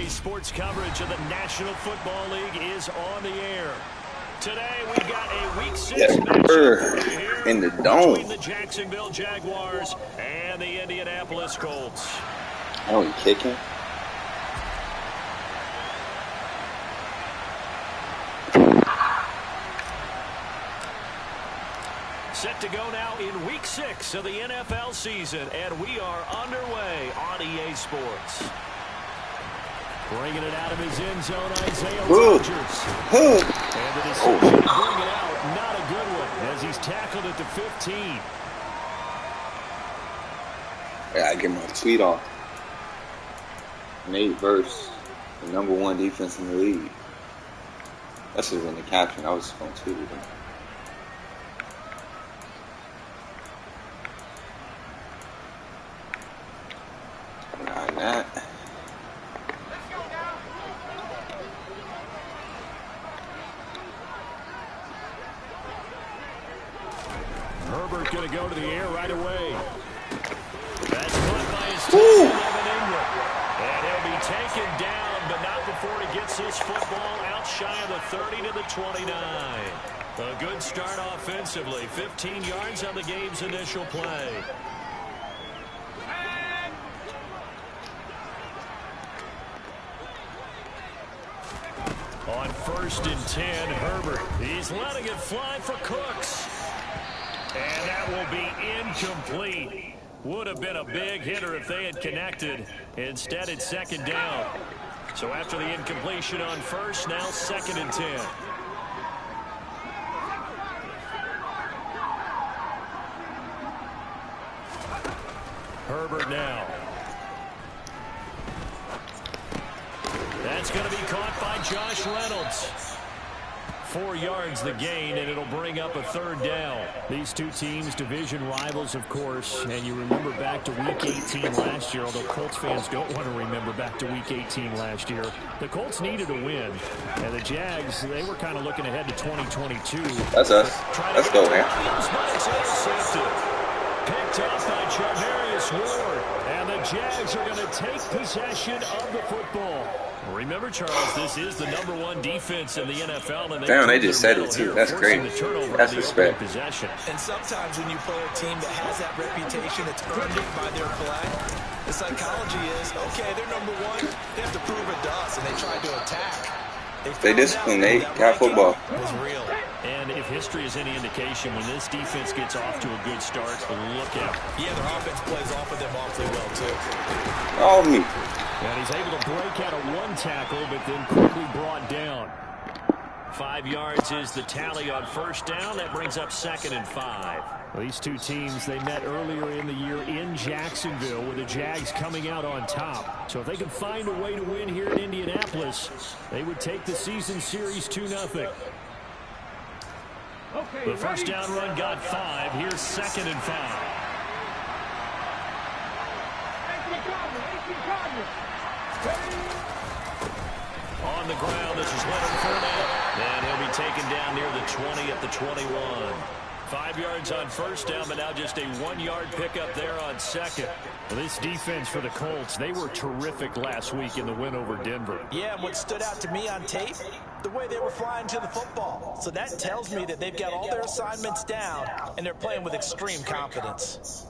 Today's sports coverage of the National Football League is on the air. Today we've got a Week 6 matchup in the dome between the Jacksonville Jaguars and the Indianapolis Colts. Oh, he kicking? Set to go now in Week 6 of the NFL season, and we are underway on EA Sports. Bringing it out of his end zone, Isaiah Rodgers. And the decision to bring it out, not a good one, as he's tackled at the 15. Yeah, I get my tweet off. Nate versus the #1 defense in the league. That's just in the caption. I was just going to tweet it. Behind that. Herbert going to go to the air right away. That's caught by his team, Evan Ingram. And he'll be taken down, but not before he gets this football out shy of the 30 to the 29. A good start offensively. 15 yards on the game's initial play. On 1st and 10, Herbert. He's letting it fly for Cooks. And that will be incomplete. Would have been a big hitter if they had connected. Instead, it's 2nd down. So after the incompletion on 1st, now 2nd and 10. Herbert now. That's going to be caught by Josh Reynolds. 4 yards the gain, and it'll bring up a 3rd down. These two teams, division rivals, of course, and you remember back to Week 18 last year, although Colts fans don't want to remember back to Week 18 last year. The Colts needed a win, and the Jags, they were kind of looking ahead to 2022. That's us. Let's go, man. Picked off by Charvarius Ward, and the Jags are going to take possession of the football. Remember, Charles, this is the #1 defense in the NFL. And damn, they just said it, too. That's great. That's respect. And sometimes when you play a team that has that reputation, it's earned it by their play. The psychology is, okay, they're #1. They have to prove it to us, and they tried to attack. They disciplined. They got football. Was real. And if history is any indication, when this defense gets off to a good start, look out. Yeah, their offense plays off of them awfully well, too. Oh, me. And he's able to break out of 1 tackle, but then quickly brought down. 5 yards is the tally on 1st down. That brings up 2nd and 5. Well, these two teams, they met earlier in the year in Jacksonville with the Jags coming out on top. So if they can find a way to win here in Indianapolis, they would take the season series 2-0. The 1st down run got 5. Here's 2nd and 5. On the ground, this is Leonard Fournette. And he'll be taken down near the 20 at the 21. 5 yards on 1st down, but now just a 1-yard pickup there on 2nd. Well, this defense for the Colts, they were terrific last week in the win over Denver. Yeah, and what stood out to me on tape, the way they were flying to the football. So that tells me that they've got all their assignments down, and they're playing with extreme confidence.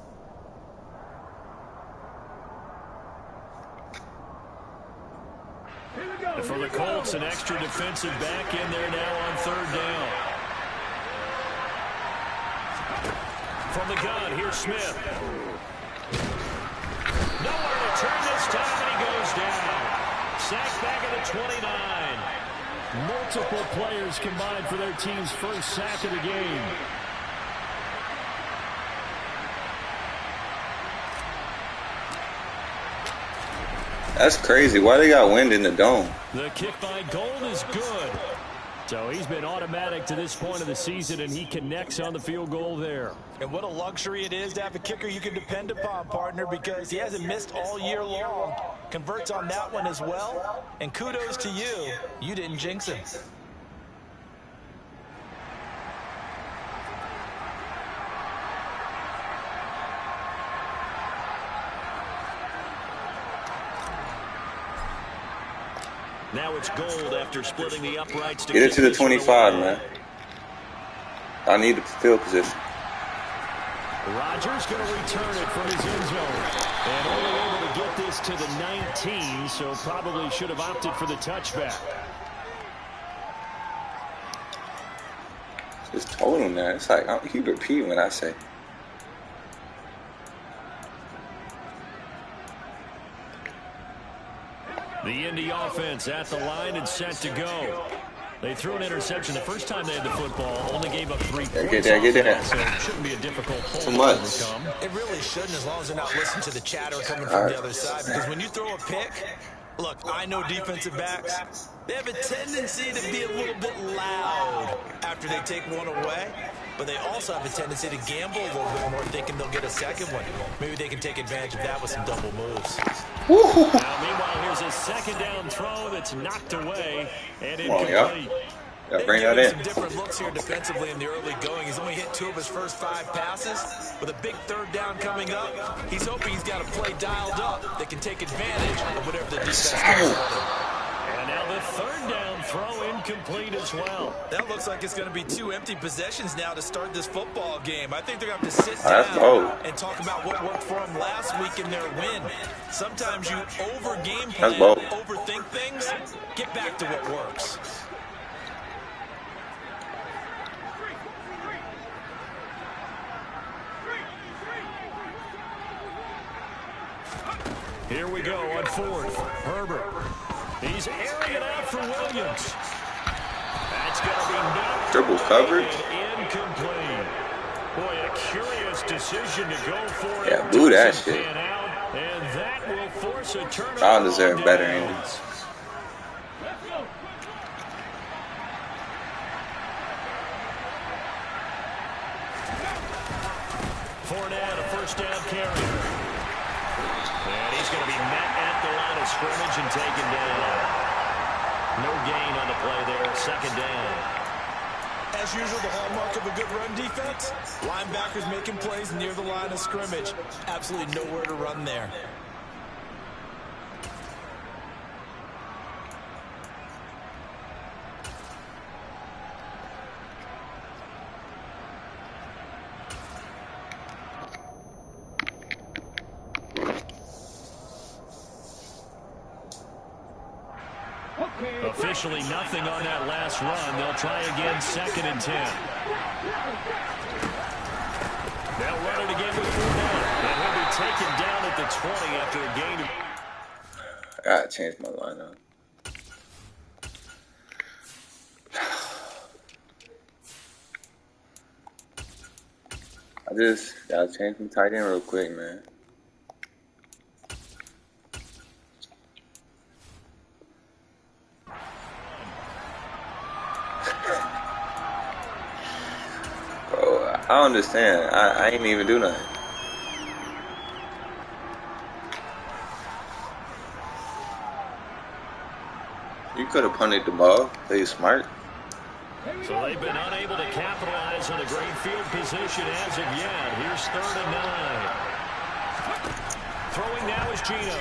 For the Colts, an extra defensive back in there now on 3rd down. From the gun, here's Smith. Nowhere to turn this time, and he goes down. Sacked back at the 29. Multiple players combined for their team's 1st sack of the game. That's crazy. Why they got wind in the dome? The kick by Gold is good. So he's been automatic to this point of the season, and he connects on the field goal there. And what a luxury it is to have a kicker you can depend upon, partner, because he hasn't missed all year long. Converts on that one as well. And kudos to you. You didn't jinx him. Now it's Gold after splitting the uprights to Get it to the this one 25, away. man. I need the field position. Rodgers going to return it from his end zone. And only able to get this to the 19, so probably should have opted for the touchback. Just told him that. It's like, he repeat when I say. The Indy offense at the line and set to go. They threw an interception the first time they had the football, only gave up 3 points. Get that. So it shouldn't be a difficult hole Too to much. overcome. It really shouldn't, as long as they're not listening to the chatter coming from the other side. Because when you throw a pick, look, I know defensive backs, they have a tendency to be a little bit loud after they take one away. But they also have a tendency to gamble a little bit more, thinking they'll get a second one. Maybe they can take advantage of that with some double moves. Now, meanwhile, here's a second down throw that's knocked away and incomplete. Yeah, bring that in. Some different looks here defensively in the early going. He's only hit 2 of his first 5 passes. With a big third down coming up, he's hoping he's got a play dialed up that can take advantage of whatever the defense does. And now the third down throw incomplete as well. That looks like it's going to be 2 empty possessions now to start this football game. I think they're going to have to sit down and talk about what worked for them last week in their win. Sometimes you over-game plan, overthink things, get back to what works. Here we go on 4th. Herbert. He's airing it out for Williams. That's going to be knocked triple coverage. Incomplete. Boy, a curious decision to go for it. Yeah, boo that shit. And that will force a turnover. I deserve better endings. Fournette, a first down carry. And he's going to be met at the line of scrimmage and taken down. No gain on the play there. Second down. As usual, the hallmark of a good run defense, linebackers making plays near the line of scrimmage. Absolutely nowhere to run there. Officially nothing on that last run. They'll try again, 2nd and 10. They'll run it again with Fournette. And he'll be taken down at the 20 after a gain of... I gotta change my lineup. I just gotta change my tight end real quick, man. I don't understand. I ain't even do nothing. You could have punted the ball. They smart. So they've been unable to capitalize on a great field position as of yet. Here's 3rd and 9. Throwing now is Gino.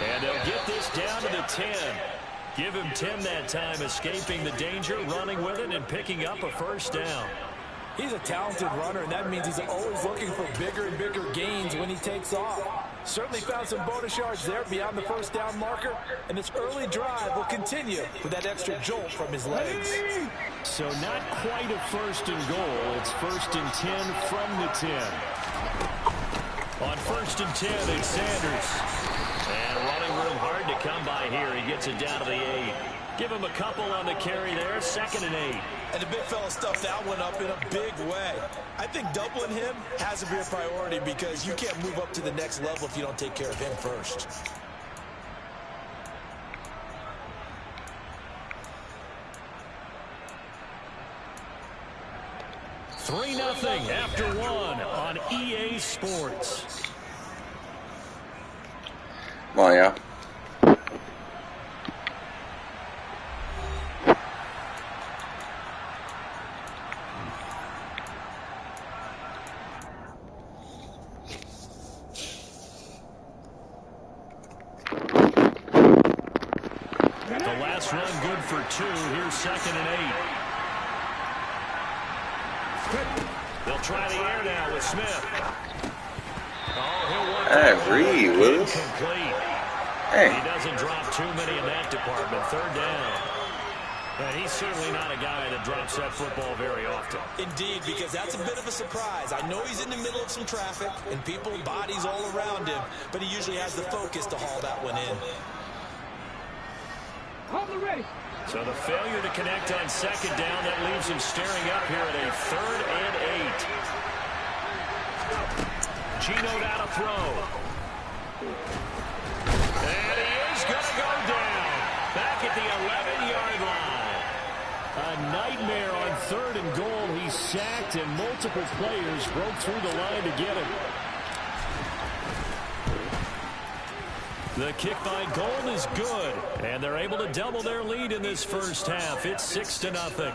And they'll get this down to the 10. Give him 10 that time, escaping the danger, running with it, and picking up a first down. He's a talented runner, and that means he's always looking for bigger and bigger gains when he takes off. Certainly found some bonus yards there beyond the first down marker, and this early drive will continue with that extra jolt from his legs. So not quite a 1st and goal. It's 1st and 10 from the 10. On 1st and 10, it's Sanders. And running room hard to come by here. He gets it down to the 8. Give him a couple on the carry there. 2nd and 8. And the big fella stuffed that one up in a big way. I think doubling him has to be a priority because you can't move up to the next level if you don't take care of him first. Three 3-0 after 1 on EA Sports. Come on, y'all. The last run good for 2. Here's 2nd and 8. They'll try the air now with Smith. Oh, he'll want that Reed, Willis. Incomplete. Hey. He doesn't drop too many in that department. 3rd down. And he's certainly not a guy that drops that football very often. Indeed, because that's a bit of a surprise. I know he's in the middle of some traffic and people, bodies all around him, but he usually has the focus to haul that one in. So the failure to connect on 2nd down, that leaves him staring up here at a 3rd and 8. Gino down to throw. And he is going to go down. Back at the 11-yard line. A nightmare on 3rd and goal. He's sacked and multiple players broke through the line to get him. The kick by Gold is good, and they're able to double their lead in this first half. It's 6-0.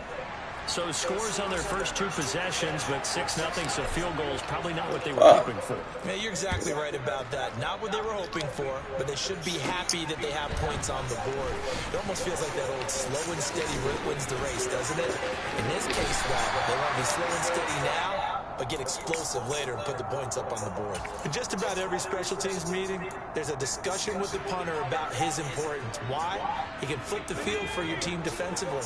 So scores on their first 2 possessions, but 6-0, so field goal is probably not what they were hoping for. Man, you're exactly right about that. Not what they were hoping for, but they should be happy that they have points on the board. It almost feels like that old slow and steady wins the race, doesn't it? In this case, though, they want to be slow and steady now, but get explosive later and put the points up on the board. In just about every special teams meeting, there's a discussion with the punter about his importance. Why? He can flip the field for your team defensively,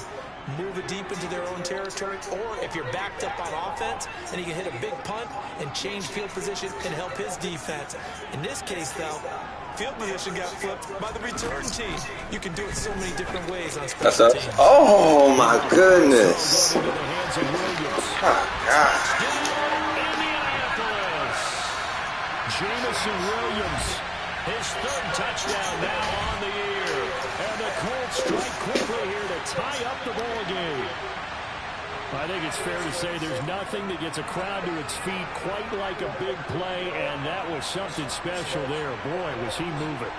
move it deep into their own territory, or if you're backed up on offense, then he can hit a big punt and change field position and help his defense. In this case, though, field position got flipped by the return team. You can do it so many different ways on special teams. Oh, my goodness. Oh, God. Jamison Williams, his 3rd touchdown now on the year. And the Colts strike quickly here to tie up the ball game. I think it's fair to say there's nothing that gets a crowd to its feet quite like a big play, and that was something special there. Boy, was he moving.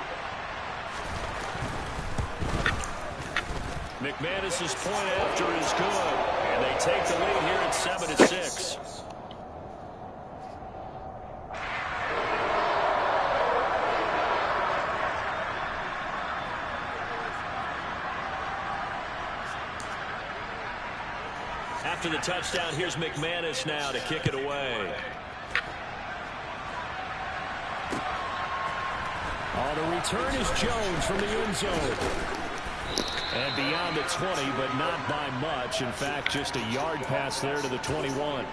McManus's point after is good, and they take the lead here at 7-6. After the touchdown, here's McManus now to kick it away. Oh, the return is Jones from the end zone. And beyond the 20, but not by much. In fact, just a yard pass there to the 21.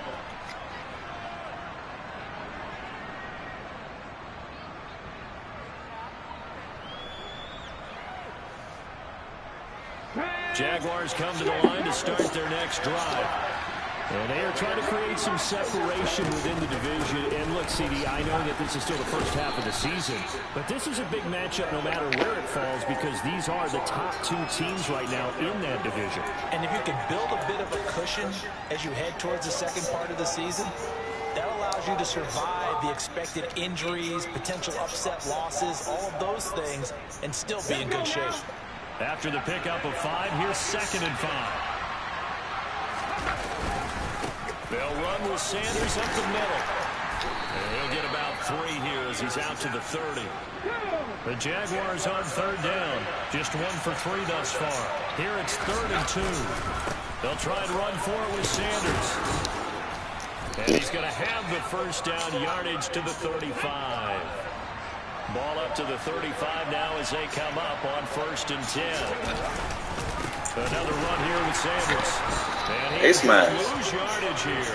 Jaguars come to the line to start their next drive. And they are trying to create some separation within the division. And look, CD, I know that this is still the first half of the season, but this is a big matchup no matter where it falls, because these are the top 2 teams right now in that division. And if you can build a bit of a cushion as you head towards the second part of the season, that allows you to survive the expected injuries, potential upset losses, all of those things, and still be in good shape. After the pickup of 5, here's 2nd and 5. They'll run with Sanders up the middle. And he'll get about 3 here as he's out to the 30. The Jaguars on 3rd down. Just 1 for 3 thus far. Here it's 3rd and 2. They'll try and run for it with Sanders. And he's going to have the first down, yardage to the 35. Ball up to the 35 now as they come up on 1st and 10. Another run here with Sanders. And he's going to lose yardage here.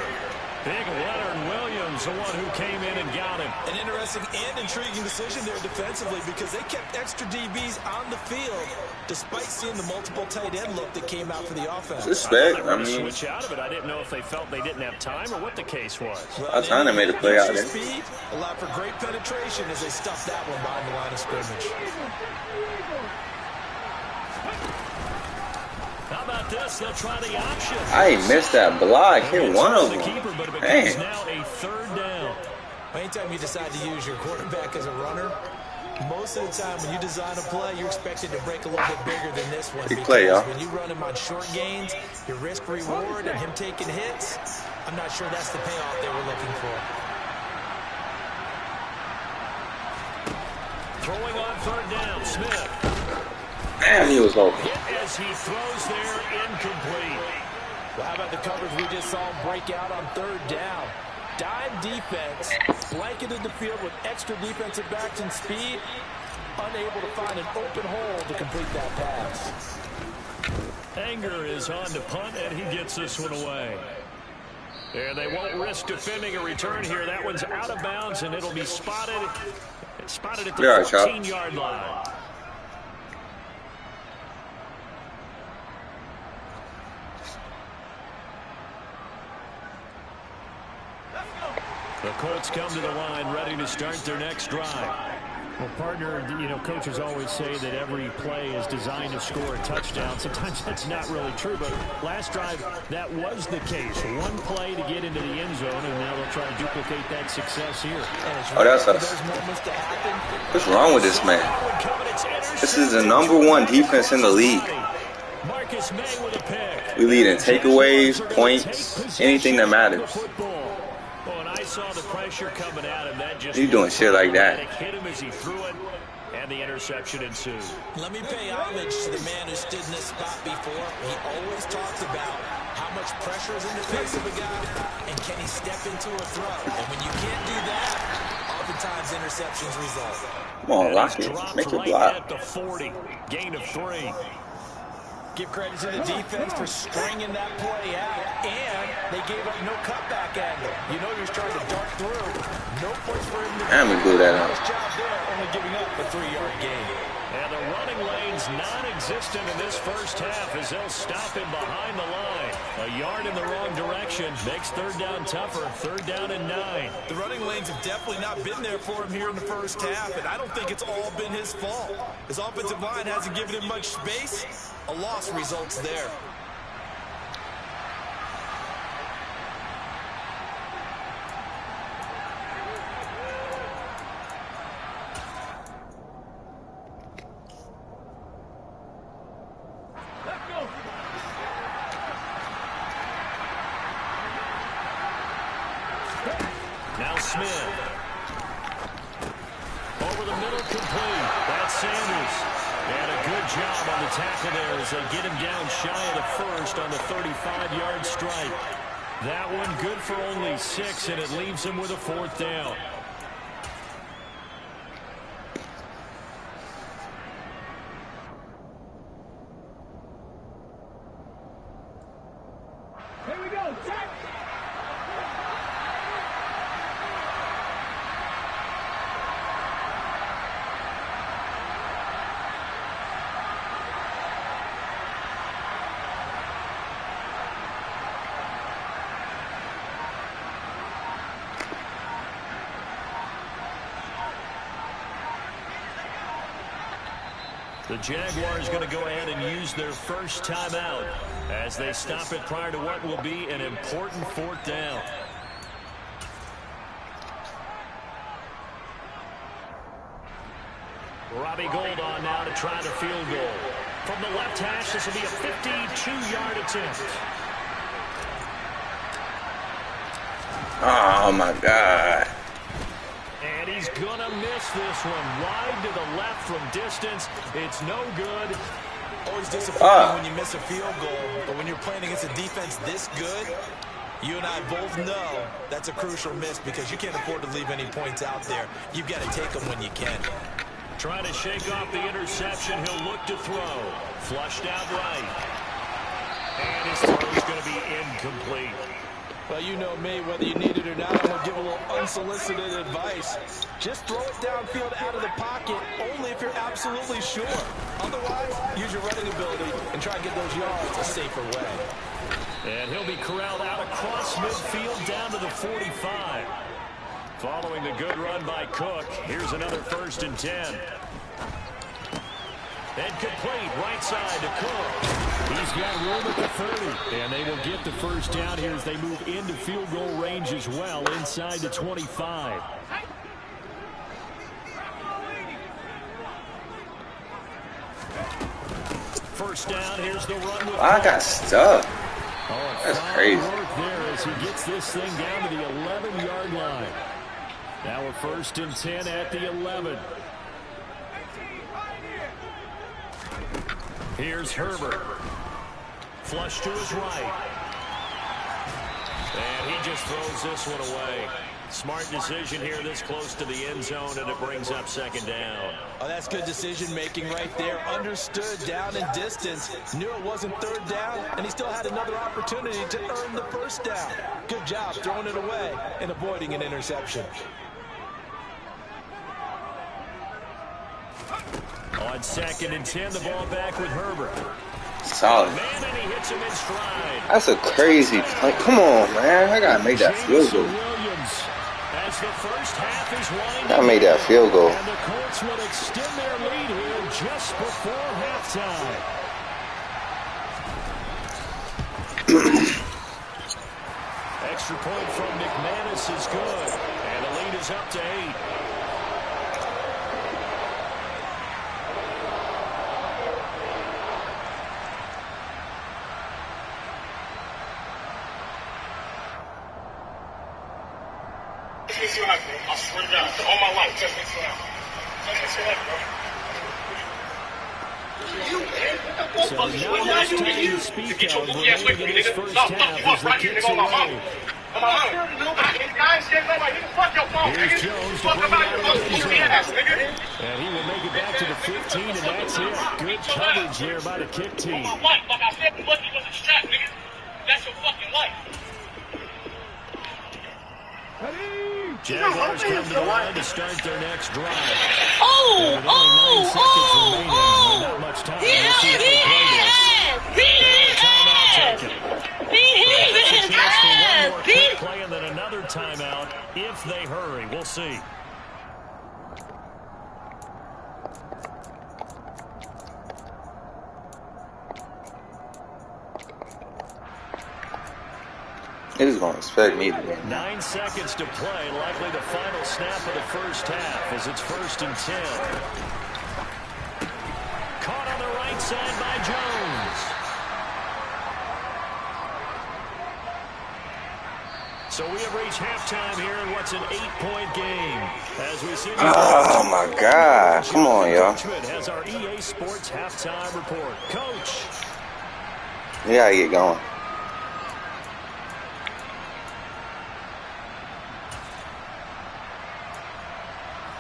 Big Leonard Williams, the one who came in and got him. An interesting and intriguing decision there defensively, because they kept extra DBs on the field despite seeing the multiple tight end look that came out for the offense. Respect. I mean, switch out of it. I didn't know if they felt they didn't have time or what the case was. Well, I thought they made a play out there. Speed allowed for great penetration as they stuffed that one behind the line of scrimmage. How about this? They'll try the option. I missed that block. Hit one of them. Dang. Now a 3rd down. Anytime you decide to use your quarterback as a runner, most of the time when you design a play, you're expected to break a little bit bigger than this one. Big play, y'all. When you run him on short gains, your risk-reward and him taking hits, I'm not sure that's the payoff they were looking for. Throwing on 3rd down, Smith. Damn, he was open. Hit as he throws there, incomplete. Well, how about the coverage we just saw him break out on third down? Dime defense, blanketed the field with extra defensive backs and speed, unable to find an open hole to complete that pass. Anger is on to punt, and he gets this one away. And they won't risk defending a return here. That one's out of bounds, and it'll be spotted at the 14-yard line. The Colts come to the line, ready to start their next drive. Well, partner, you know, coaches always say that every play is designed to score a touchdown. Sometimes that's not really true, but last drive, that was the case. One play to get into the end zone, and now they'll try to duplicate that success here. Oh, that's us. What's wrong with this man? This is the #1 defense in the league. We lead in takeaways, points, anything that matters. Saw the pressure coming at him. That just you doing shit like that. Hit him as he threw it, and the interception ensued. Let me pay homage to the man who stood in this spot before. He always talked about how much pressure is in the face of a guy, and can he step into a throw? And when you can't do that, oftentimes interceptions result. Come on, Rocket, make it block. At the 40, gain of 3. Give credit to the defense for stringing that play out, and they gave up no cutback angle. You know you're trying to dart through. No place for him to and we blew that out. Nice job there, only giving up a 3-yard gain. And the running lane's non-existent in this first half as they'll stop him behind the line. A yard in the wrong direction makes third down tougher. Third down and 9. The running lanes have definitely not been there for him here in the first half, and I don't think it's all been his fault. His offensive line hasn't given him much space. A loss results there. Now Smith. Over the middle, complete. That's Sanders. And a good job on the tackle there as they get him down shy of the first on the 35-yard strike. That one good for only 6, and it leaves him with a 4th down. Here we go, check! The Jaguars going to go ahead and use their first timeout as they stop it prior to what will be an important 4th down. Robbie Gould on now to try the field goal. From the left hash, this will be a 52-yard attempt. Oh, my God. And he's going to miss this one. Wide to the left from distance. It's no good. Always disappointing when you miss a field goal, but when you're playing against a defense this good, you and I both know that's a crucial miss because you can't afford to leave any points out there. You've got to take them when you can. Trying to shake off the interception. He'll look to throw. Flushed out right. And his throw is going to be incomplete. Well, you know me, whether you need it or not, I'm going to give a little unsolicited advice. Just throw it downfield out of the pocket, only if you're absolutely sure. Otherwise, use your running ability and try to get those yards a safer way. And he'll be corralled out across midfield down to the 45. Following the good run by Cook, here's another 1st and 10. And complete right side to Cook. He's got room at the 30. And they will get the first down here as they move into field goal range as well inside the 25. First down, here's the run. I got stuck. That's crazy. Work there as he gets this thing down to the 11-yard line. Now a 1st and 10 at the 11. Here's Herbert. Flush to his right. And he just throws this one away. Smart decision here this close to the end zone, and it brings up second down. Oh, that's good decision-making right there. Understood down and distance. Knew it wasn't third down, and he still had another opportunity to earn the first down. Good job throwing it away and avoiding an interception. On 2nd and 10, the ball back with Herbert. Solid. Man, and he hits him in stride. That's a crazy play. Come on, man. I gotta make that field goal. As the first half is winding, I made that field goal. and the Colts will extend their lead here just before halftime. Extra point from McManus is good, and the lead is up to 8. I swear to God, all my life, just this one. So not much time to speak of remaining in this first half as the kicks away. Here's Jones to bring it out of the end zone. And he will make it back to the 15, and that's it. Good coverage there by the kick team. That's your fucking life. Jaguars come to the line to start their next drive. Oh, with only 9 seconds remaining, not much time. We'll see if they play this. Timeout taken. Perhaps a chance for one more quick play and then another timeout if they hurry. We'll see. He's going to expect me to win. 9 seconds to play, likely the final snap of the first half as it's 1st and 10. Caught on the right side by Jones. So we have reached halftime here in what's an 8-point game. As we see, oh my God. Come on, y'all. Has our EA Sports halftime report. Coach. We got to get going.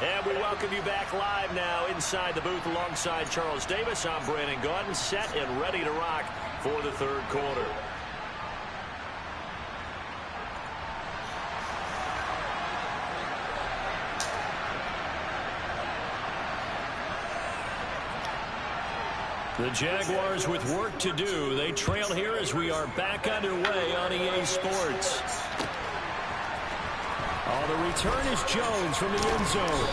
And we welcome you back live now inside the booth alongside Charles Davis. I'm Brandon Gaudin, set and ready to rock for the third quarter. The Jaguars with work to do. They trail here as we are back underway on EA Sports. Oh, the return is Jones from the end zone.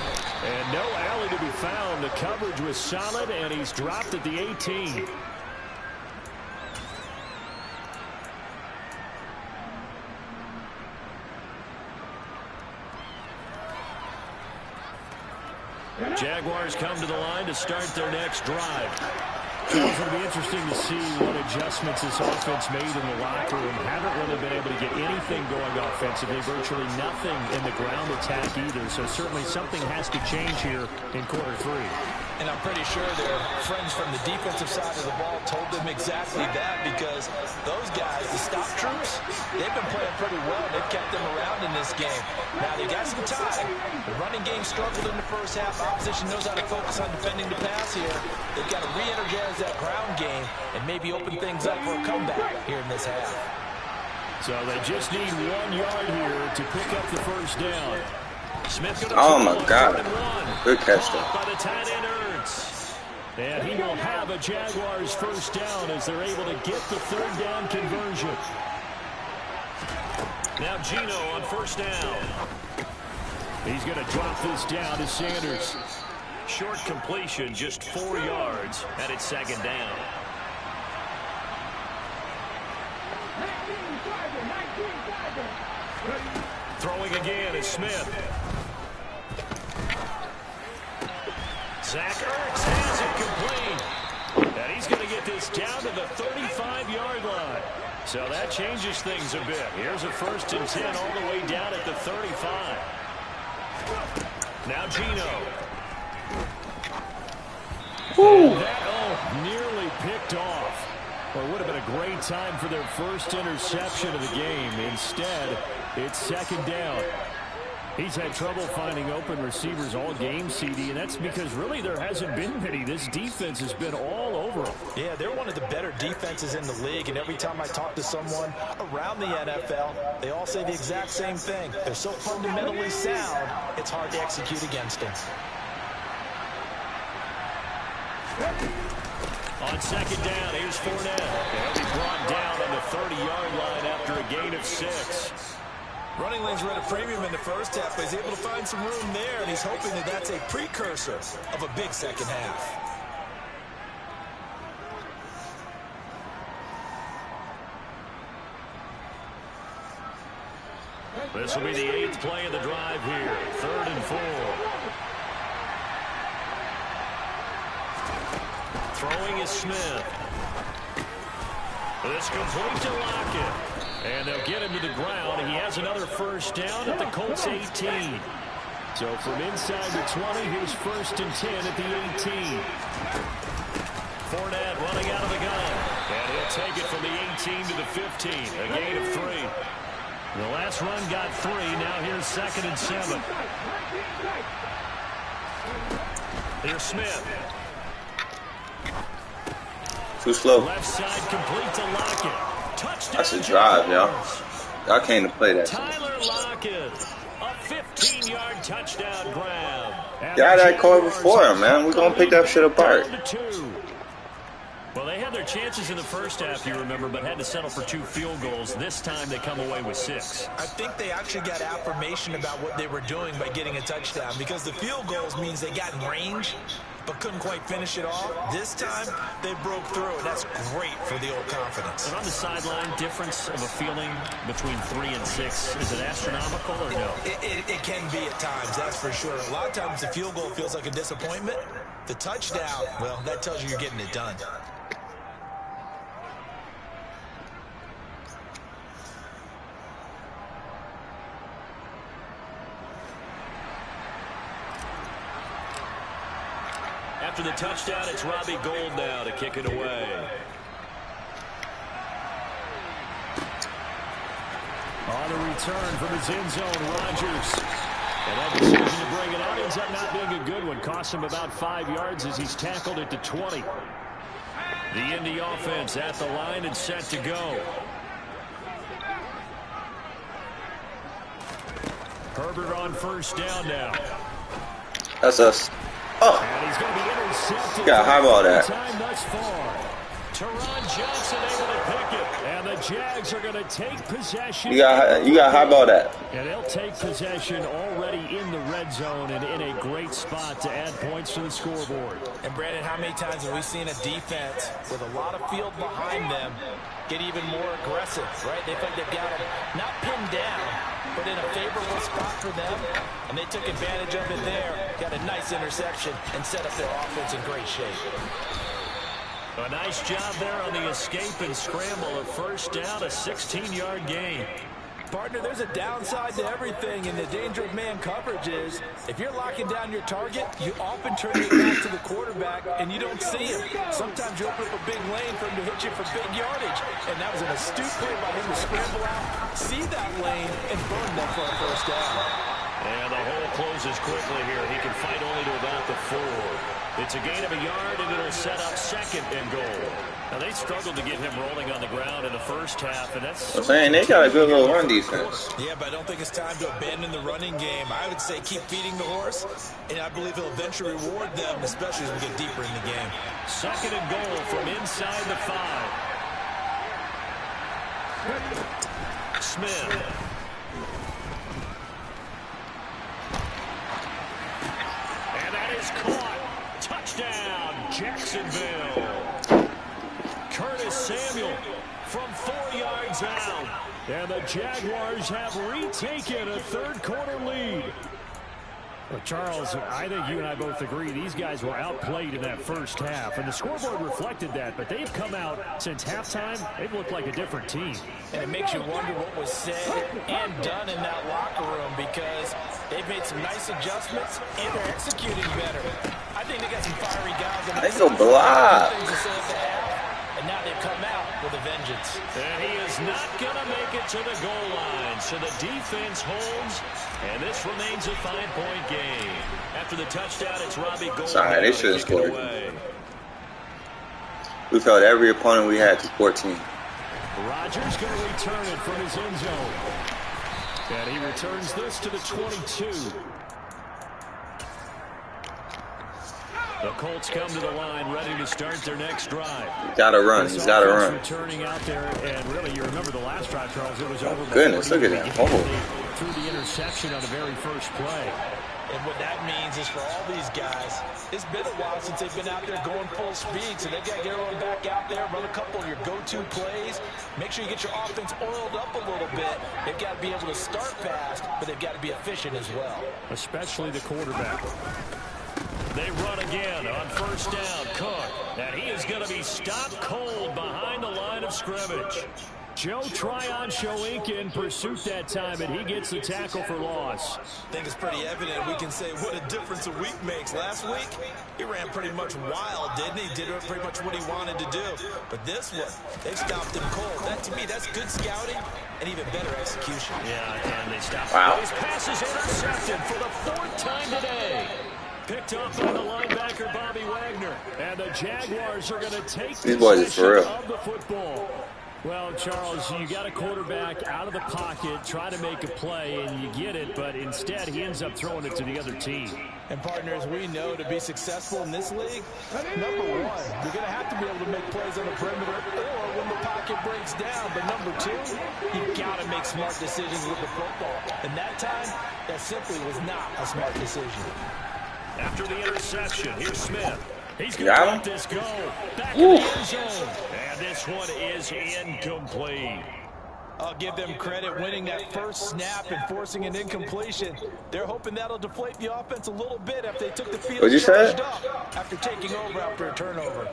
And no alley to be found. The coverage was solid, and he's dropped at the 18. Jaguars come to the line to start their next drive. It's going to be interesting to see what adjustments this offense made in the locker room. Haven't really been able to get anything going offensively. Virtually nothing in the ground attack either. So certainly something has to change here in quarter 3. And I'm pretty sure their friends from the defensive side of the ball told them exactly that, because those guys, the stop troops, they've been playing pretty well. They've kept them around in this game. Now, they got some time. The running game struggled in the first half. Opposition knows how to focus on defending the pass here. They've got to re-energize that ground game and maybe open things up for a comeback here in this half. So they just need 1 yard here to pick up the first down. Smith oh my God. Good catch though. By the tight end Ertz. And he will have a Jaguars first down as they're able to get the third down conversion. Now Gino on first down. He's going to drop this down to Sanders. Short completion, just 4 yards, and it's second down. Throwing again is Smith. Zach Ertz has it complete. And he's going to get this down to the 35-yard line. So that changes things a bit. Here's a 1st and 10 all the way down at the 35. Now Gino. And that, nearly picked time for their first interception of the game. Instead, it's second down. He's had trouble finding open receivers all game, CD, and that's because really there hasn't been many. This defense has been all over them. Yeah, they're one of the better defenses in the league, and every time I talk to someone around the NFL, they all say the exact same thing. They're so fundamentally sound, it's hard to execute against them. On second down, here's Fournette. He'll be brought down on the 30-yard line after a gain of 6. Running lanes were at a premium in the first half, but he's able to find some room there, and he's hoping that that's a precursor of a big second half. This will be the 8th play of the drive here. 3rd and 4. Throwing is Smith. This complete to Lockett. And they'll get him to the ground. He has another first down at the Colts 18. So from inside the 20, here's 1st and 10 at the 18. Fournette running out of the gun. And he'll take it from the 18 to the 15. A gain of 3. The last run got 3. Now here's 2nd and 7. Here's Smith. Too slow. Left side complete to Lockett. Touchdown. That's a drive, y'all. Y'all came to play that. Tyler Lockett. A 15-yard touchdown grab. Y'all that call before him, man. We're going to pick that shit apart. Well, they had their chances in the first half, you remember, but had to settle for 2 field goals. This time they come away with 6. I think they actually got affirmation about what they were doing by getting a touchdown, because the field goals means they got in range but couldn't quite finish it off. This time they broke through, and that's great for the old confidence. And on the sideline, difference of a feeling between 3 and 6, is it astronomical or no? It can be at times, that's for sure. A lot of times the field goal feels like a disappointment. The touchdown, well, that tells you you're getting it done. After the touchdown, it's Robbie Gould now to kick it away. On the return from his end zone, Rodgers. And that decision to bring it out ends up not being a good one. Cost him about 5 yards as he's tackled it to 20. The Indy offense at the line and set to go. Herbert on first down now. That's us. Oh, and he's going to be intercepted. Got high ball that. Time thus far. Teron Johnson able to pick it. And the Jags are going to take possession. You got high ball that. And they'll take possession already in the red zone and in a great spot to add points to the scoreboard. And Brandon, how many times have we seen a defense with a lot of field behind them get even more aggressive, right? They think they've got them not pinned down, but in a favorable spot for them, and they took advantage of it there, got a nice interception, and set up their offense in great shape. A nice job there on the escape and scramble. A first down, a 16-yard gain. Partner, there's a downside to everything, and the danger of man coverage is if you're locking down your target, you often turn your back to the quarterback, and you don't see him. Sometimes you open up a big lane for him to hit you for big yardage, and that was an astute play by him to scramble out, see that lane, and burn them for a first down. And the hole closes quickly here. He can fight only to about the 4. It's a gain of a yard, and it'll set up 2nd and goal. Now, they struggled to get him rolling on the ground in the first half, and that's... I'm saying they got a good little run defense. Yeah, but I don't think it's time to abandon the running game. I would say keep feeding the horse, and I believe he'll eventually reward them, especially as we get deeper in the game. 2nd and goal from inside the 5. Smith. And that is caught. Touchdown, Jacksonville. Curtis Samuel from 4 yards out. And the Jaguars have retaken a third-quarter lead. Well, Charles, I think you and I both agree these guys were outplayed in that first half, and the scoreboard reflected that, but they've come out since halftime. They've looked like a different team. And it makes you wonder what was said and done in that locker room, because they've made some nice adjustments, and they're executing better. I think they got some fiery guys. They go block. And now they've come out with a vengeance. And he is not going to make it to the goal line. So the defense holds, and this remains a 5-point game. After the touchdown, it's Robbie Gould. Sorry, they should have scored. We've held every opponent we had to 14. Rodgers going to return it from his end zone. And he returns this to the 22. The Colts come to the line, ready to start their next drive. He's got to run. He's got to run. Returning out there, and really, you remember the last drive, Charles. It was over. Goodness, look at that. Through the interception on the very first play. And what that means is for all these guys, it's been a while since they've been out there going full speed, so they've got to get everyone back out there, run a couple of your go-to plays, make sure you get your offense oiled up a little bit. They've got to be able to start fast, but they've got to be efficient as well. Especially the quarterback. They run again on first down. Cook, and he is going to be stopped cold behind the line of scrimmage. Joe Tryon showing in pursuit that time, and he gets the tackle for loss. I think it's pretty evident. We can say what a difference a week makes. Last week, he ran pretty much wild, didn't he? Did pretty much what he wanted to do. But this one, they stopped him cold. That, to me, that's good scouting and even better execution. Yeah, and they stopped. Wow. His pass is intercepted for the 4th time today. Picked up by the linebacker, Bobby Wagner. And the Jaguars are going to take these boys is for real. Of the football. Well, Charles, you got a quarterback out of the pocket, try to make a play, and you get it, but instead he ends up throwing it to the other team. And partners, we know to be successful in this league, number one, you're going to have to be able to make plays on the perimeter or when the pocket breaks down. But number two, you've got to make smart decisions with the football. And that time, that simply was not a smart decision. After the interception, here's Smith. He's going to let this go. Back in the end zone. And this one is incomplete. I'll give them credit winning that first snap and forcing an incompletion. They're hoping that'll deflate the offense a little bit after they took the field. What'd you say? After taking over after a turnover.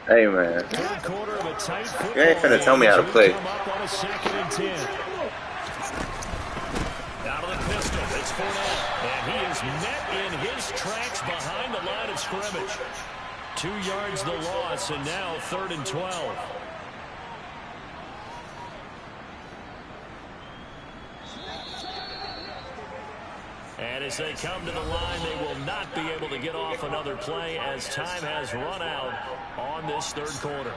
Hey, man. Third quarter of a tight football. You ain't finna tell me how to play. Come up on a 2nd and 10. Out of the pistol, it's Fournette. And he is met in his tracks behind the line of scrimmage. 2 yards the loss, and now 3rd and 12. And as they come to the line, they will not be able to get off another play as time has run out on this 3rd quarter.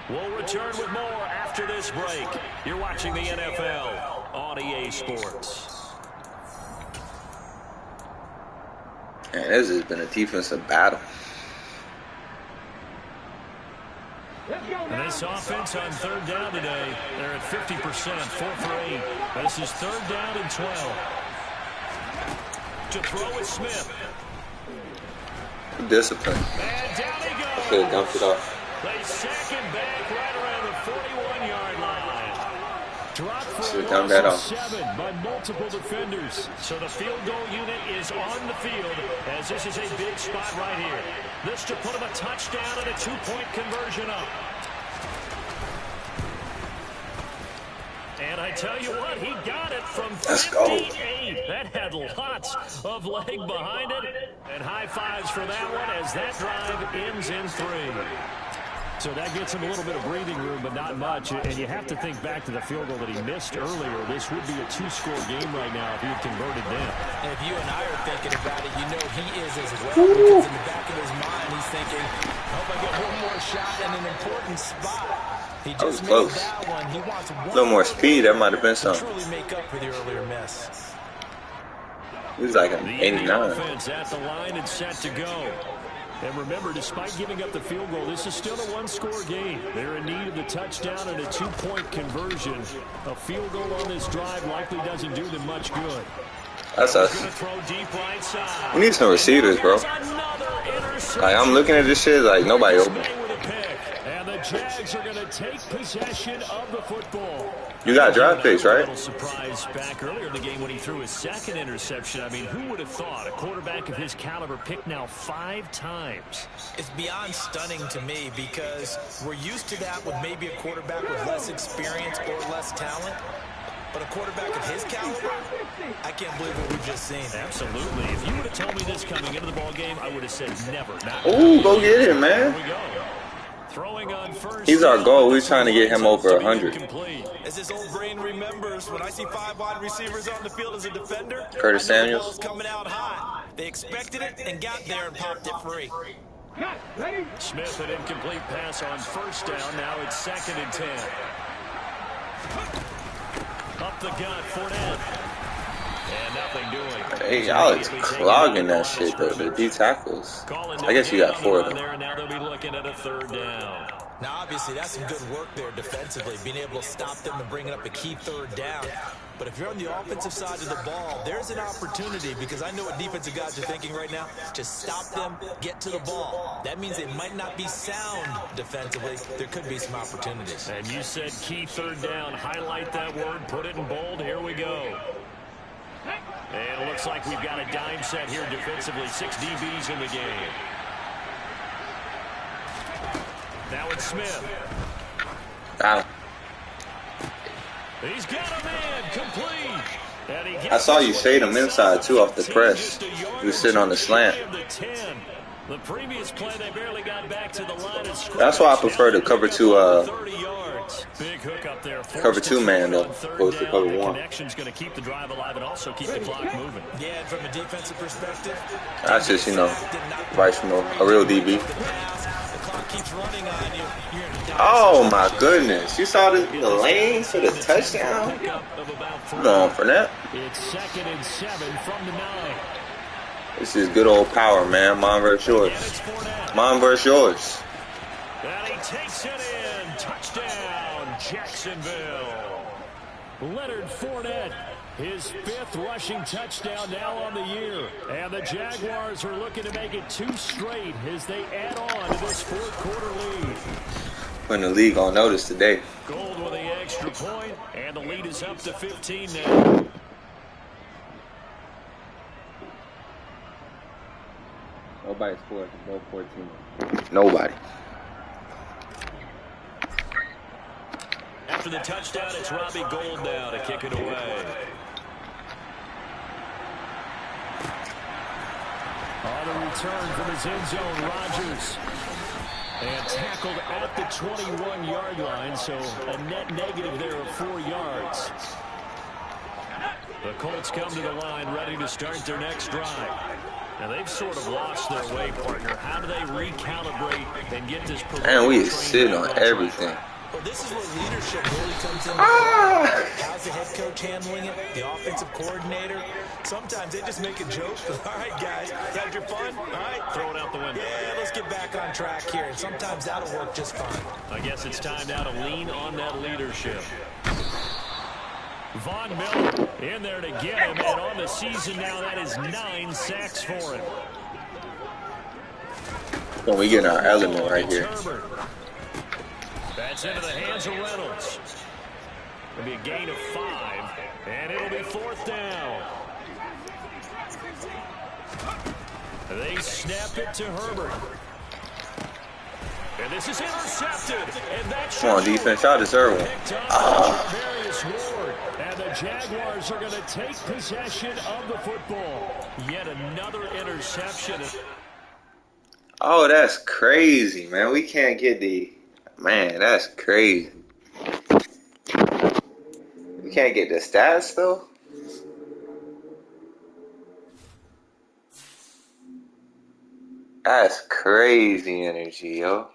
We'll return with more after this break. You're watching the NFL on EA Sports. Man, this has been a defensive battle. And this offense on 3rd down today, they're at 50%, 4 for 8. This is 3rd down and 12. To throw with Smith. Discipline. And down he goes. Could have dumped it off. They sack him back right around the 41-yard line. Dropped for Should a have loss that of off. 7 by multiple defenders. So the field goal unit is on the field as this is a big spot right here. This to put him a touchdown and a 2-point conversion up. And I tell you what, he got it from 58. That had lots of leg behind it. And high fives for that one as that drive ends in 3. So that gets him a little bit of breathing room, but not much. And you have to think back to the field goal that he missed earlier. This would be a 2-score game right now if he had converted then. And if you and I are thinking about it, you know he is as well. Because in the back of his mind, he's thinking, I hope I get one more shot in an important spot. He just made that one. He wants one. A little more speed, that might have been something. Truly make up for the earlier miss. He was like an 89. Offense at the line and set to go. And remember, despite giving up the field goal, this is still a 1-score game. They're in need of the touchdown and a 2-point conversion. A field goal on this drive likely doesn't do them much good. That's us. We need some receivers, bro. Like, I'm looking at this shit like nobody open. And the Jags are going to take possession of the football. You got draft picks, right? A little surprise back earlier in the game when he threw his 2nd interception. I mean, who would have thought a quarterback of his caliber picked now 5 times? It's beyond stunning to me because we're used to that with maybe a quarterback with less experience or less talent. But a quarterback of his caliber, I can't believe what we've just seen. Absolutely. If you would have told me this coming into the ball game, I would have said never. Ooh, go get it, man. Here we go. Throwing on first. He's our goal. We're trying to get him over 100. As his old brain remembers, when I see 5 wide receivers on the field as a defender, Curtis I know the Samuels. ball's coming out hot. They expected it and got there and popped it free. Smith, an incomplete pass on first down. Now it's 2nd and 10. Up the gut, Fournette. And nothing doing. Hey, y'all is clogging that shit, though. The D tackles. I guess you got 4 of them. Now they'll be looking at a 3rd down. Now, obviously, that's some good work there defensively, being able to stop them and bringing up a key 3rd down. But if you're on the offensive side of the ball, there's an opportunity, because I know what defensive guys are thinking right now. Just stop them, get to the ball. That means they might not be sound defensively. There could be some opportunities. And you said key 3rd down. Highlight that word, put it in bold. Here we go. And it looks like we've got a dime set here defensively. 6 DBs in the game. Now it's Smith. He's got a man complete. I saw you shade him inside too off the press. He was sitting on the slant. The previous play, they barely got back to the line of scrimmage. That's why I prefer to cover 2 Big hook up there. cover 2 man though, opposed to cover 1. Connection's going to keep the drive alive and also keep the clock moving. Yeah, and from a defensive perspective, That's just, you know, advice from a real DB. Oh my goodness. You saw the lane for the touchdown? Come on, Fournette. It's 2nd and 7 from the 9. This is good old power, man. Mine versus yours. Mine versus yours. And he takes it in. Touchdown, Jacksonville. Leonard Fournette, his 5th rushing touchdown now on the year. And the Jaguars are looking to make it 2 straight as they add on to this 4th quarter lead. Putting the league on notice today. Gold with the extra point, and the lead is up to 15 now. Nobody scored. No 14. Nobody. After the touchdown, it's Robbie Gould now to kick it away. On the return from his end zone, Rodgers. And tackled at the 21-yard line, so a net negative there of 4 yards. The Colts come to the line ready to start their next drive. Now, they've sort of lost their way, partner. How do they recalibrate and get this program? Man, we is sitting on everything. Well, this is where leadership really comes in. How's the head coach handling it? The offensive coordinator? Sometimes they just make a joke. All right, guys, had your fun? All right, throw it out the window. Yeah, let's get back on track here. And sometimes that'll work just fine. I guess it's time now to lean on that leadership. Von Miller in there to get him, and on the season now, that is 9 sacks for him. When we get in our element right here. That's into the hands of Reynolds. It'll be a gain of 5, and it'll be 4th down. They snap it to Herbert. And this is intercepted. And that's Come on, defense. Y'all deserve one. And the Jaguars are going to take possession of the football. Yet another interception. Oh, that's crazy, man. We can't get the... Man, that's crazy. We can't get the stats, though? That's crazy energy, yo.